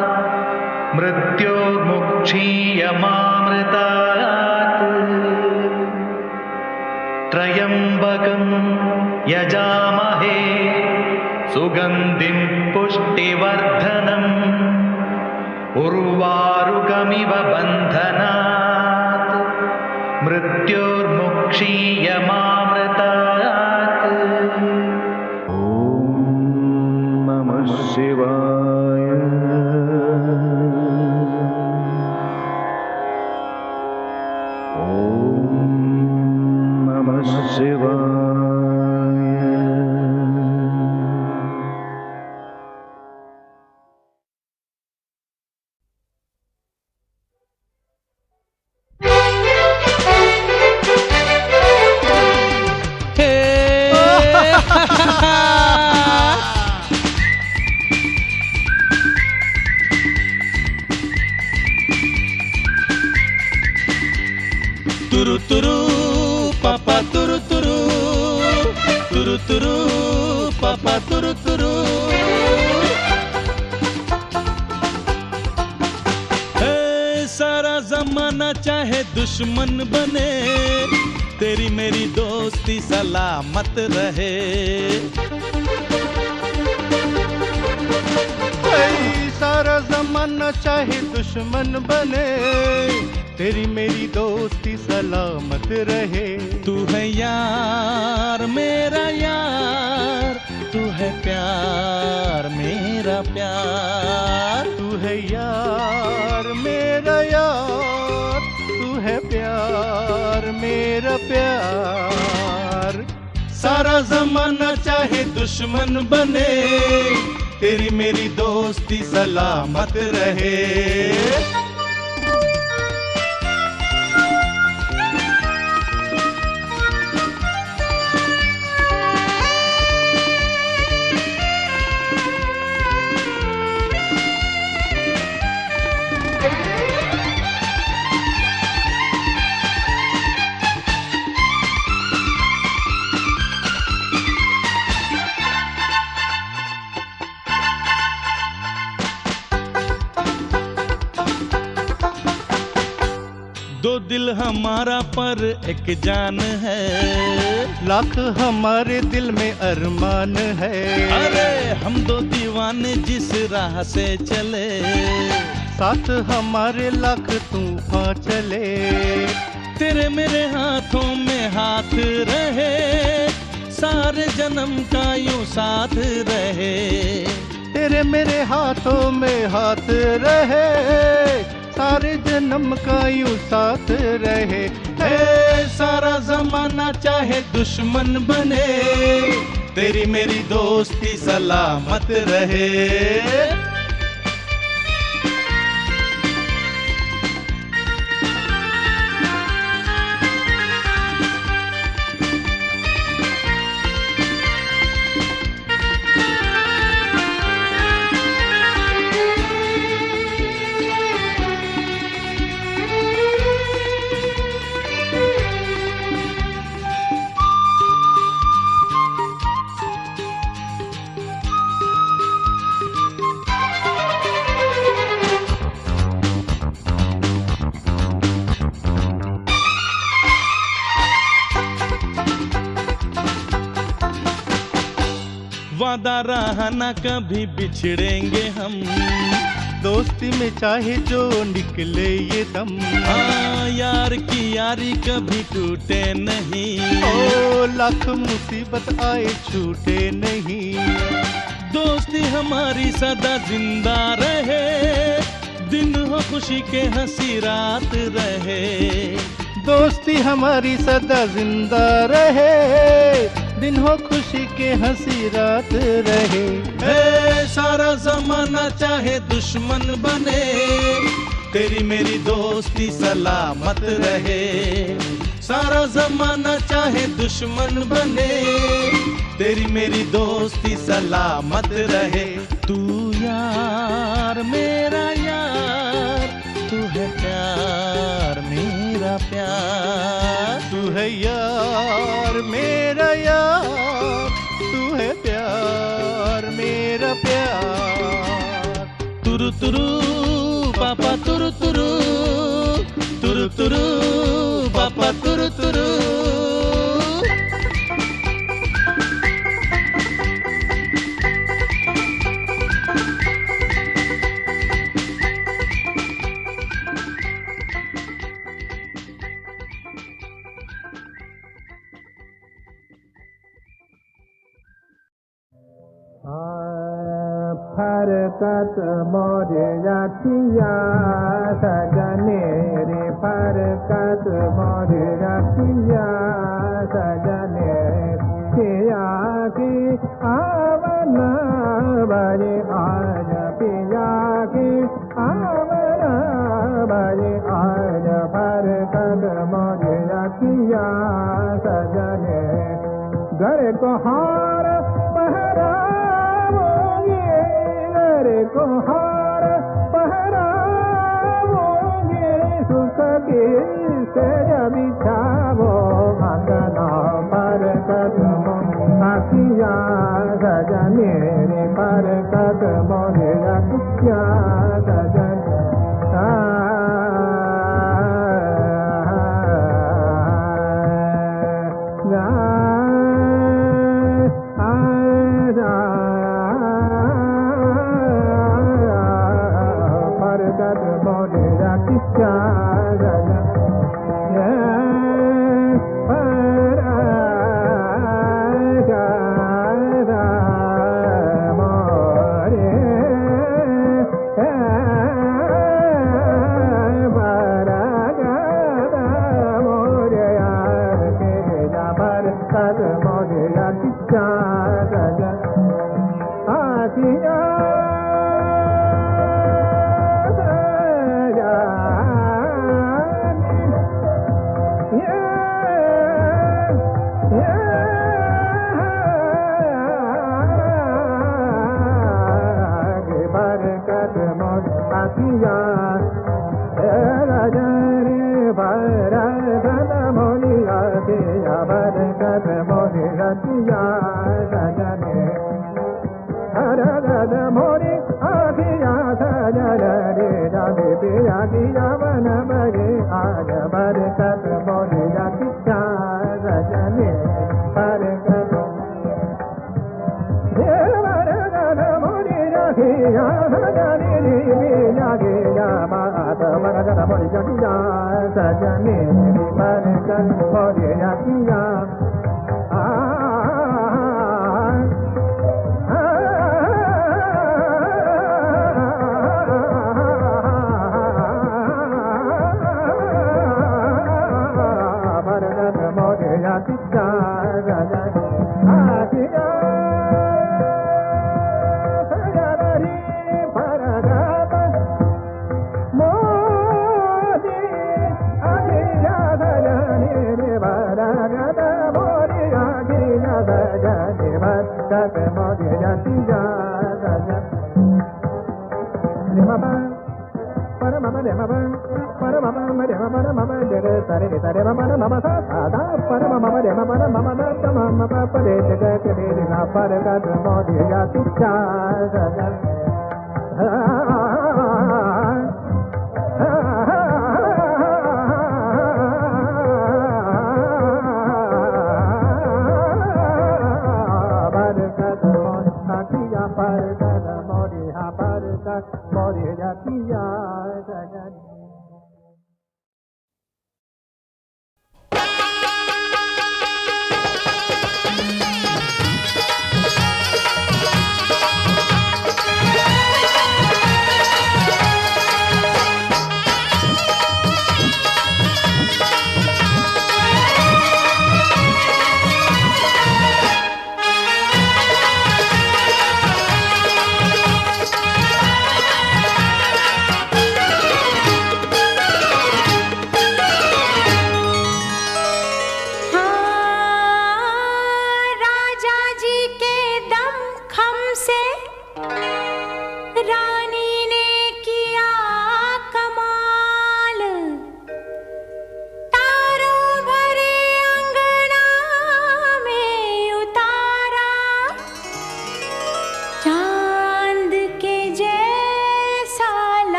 मृत्योर्मुक्षीयमामृतात् त्र्यम्बकं यजामहे सुगन्धिं पुष्टिवर्धनम् उर्वारुकमिव बन्धनात् मृत्योर्मुक्षीयमामृतात् ॐ नमः शिवाय ॐ नमः शिवाय तुरु तुरु पापा तुरु तुरु तुरु तुरु पापा तुरु तुरु। सारा जमाना चाहे दुश्मन बने, तेरी मेरी दोस्ती सलामत रहे। सारा जमाना चाहे दुश्मन बने, तेरी मेरी दोस्ती सलामत रहे। तू है यार मेरा यार, तू है प्यार मेरा प्यार। तू है यार मेरा यार, तू है प्यार मेरा प्यार। सारा जमाना चाहे दुश्मन बने, तेरी मेरी दोस्ती सलामत रहे। दो दिल हमारा पर एक जान है, लाख हमारे दिल में अरमान है। अरे हम दो दीवाने जिस राह से चले, साथ हमारे लाख तूफान चले। तेरे मेरे हाथों में हाथ रहे, सारे जन्म का यूं साथ रहे। तेरे मेरे हाथों में हाथ रहे, सारे जन्म का यूं साथ रहे। सारा जमाना चाहे दुश्मन बने, तेरी मेरी दोस्ती सलामत रहे। वादा रहा ना कभी बिछड़ेंगे हम, दोस्ती में चाहे जो निकले ये दम। हाँ यार की यारी कभी टूटे नहीं, ओ लाख मुसीबत आए छूटे नहीं। दोस्ती हमारी सदा जिंदा रहे, दिन हो खुशी के हंसी रात रहे। दोस्ती हमारी सदा जिंदा रहे, दिन हो खुशी के हंसी रात रहे। सारा जमाना चाहे दुश्मन बने, तेरी मेरी दोस्ती सलामत रहे। सारा जमाना चाहे दुश्मन बने, तेरी मेरी दोस्ती सलामत रहे। तू यार मेरा यार, तू है प्यार मेरा प्यार। तू है यार मेरा यार, तू है प्यार मेरा प्यार। तुरु तुरु पापा तुरु तुरु, तुरु तुरु पापा तुरु तुरु। फरकत मोरिया किया सजने रे, फरकत मोरिया किया सजने। पिया की आवना बजे आज, पिया की आवना बजे आज। फरकत मोरिया किया सजने, गरे को हार पहरावोगे, गरे को हार पहरावोगे, सुख की सेज बिछावो अंगना पर कदमों आसिया सजने रे पर कदमों आसिया सजने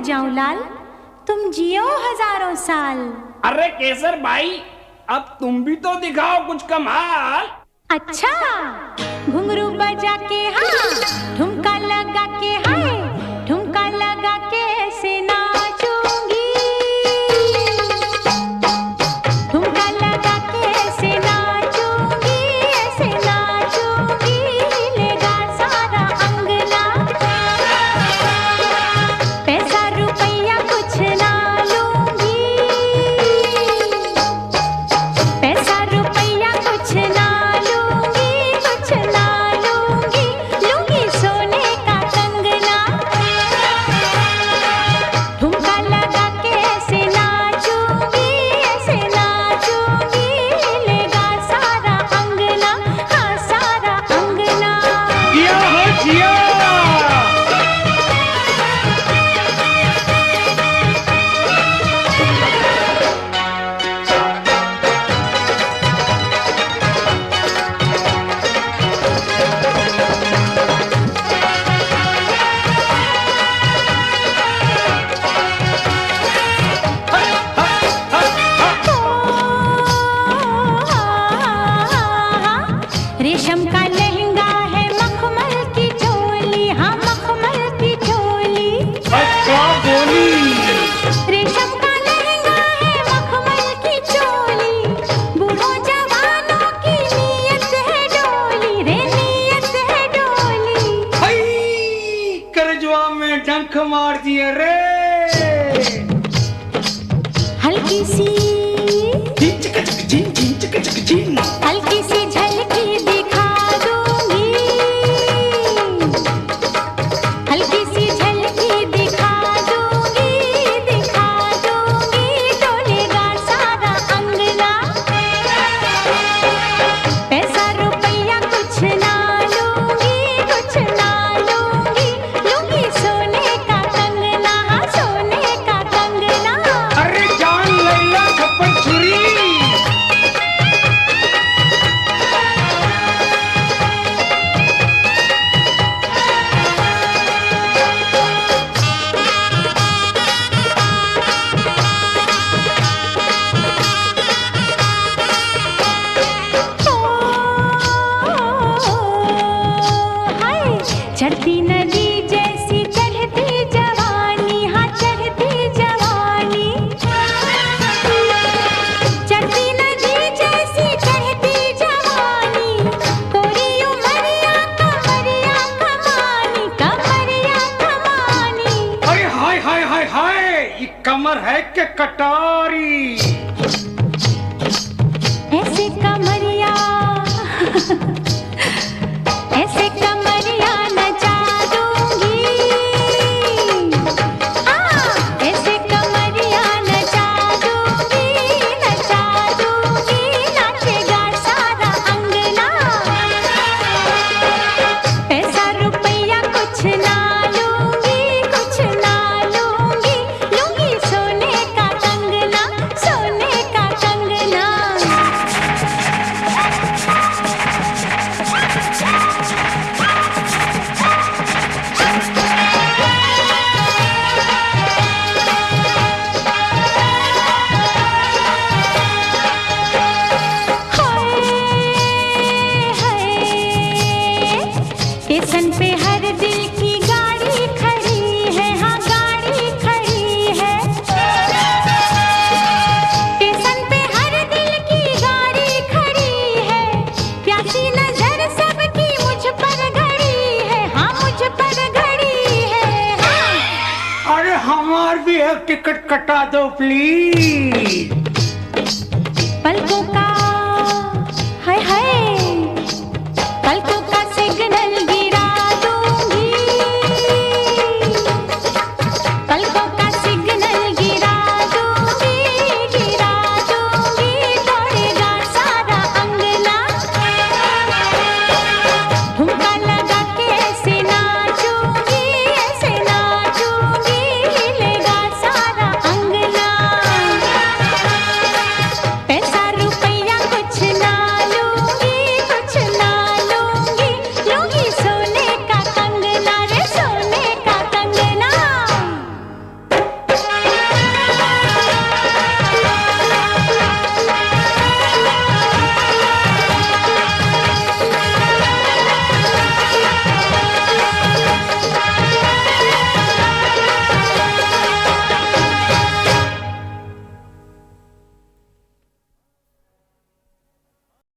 जाऊं लाल, तुम जियो हजारों साल। अरे केसर भाई, अब तुम भी तो दिखाओ कुछ कमाल। अच्छा, घुंघरू बजा के हाँ, ठुमका लगा के हाय, ठुमका लगा के ऐसे नाचूंगी, ठुमका लगा के ऐसे नाचूंगी, ऐसे नाचूंगी, हिलेगा सारा अंगना, पैसा रुपया कुछ ना लूंगी, पैसा रुपया कुछ ना लूंगी, कुछ ना लूंगी, लूंगी सोने अपन छुरी। चढ़ती नदी जैसी चढ़ती जवानी, हाँ चढ़ती जवानी। चढ़ती नदी जैसी चढ़ती जवानी, कोरी उमरिया कमरिया कमानी, कमरिया कमानी। अरे हाय हाय हाय हाय, ये कमर है के कटारी। ऐसे कमरिया ऐसे कमरिया नचा दूंगी, ऐसे कमरिया नचा दूंगी, नाचेगा सारा अंगना। पैसा रुपया कुछ ना लूंगी, कुछ ना लूंगी, लूंगी सोने का कंगना, सोने का कंगना। स्टेशन पे हर दिल की गाड़ी खड़ी है, हाँ गाड़ी खड़ी है। स्टेशन पे हर दिल की गाड़ी खड़ी है, प्यासी नजर सबकी मुझ पर गड़ी है, हाँ मुझ पर गड़ी है, हाँ। अरे हमार भी एक टिकट कटा दो प्लीज।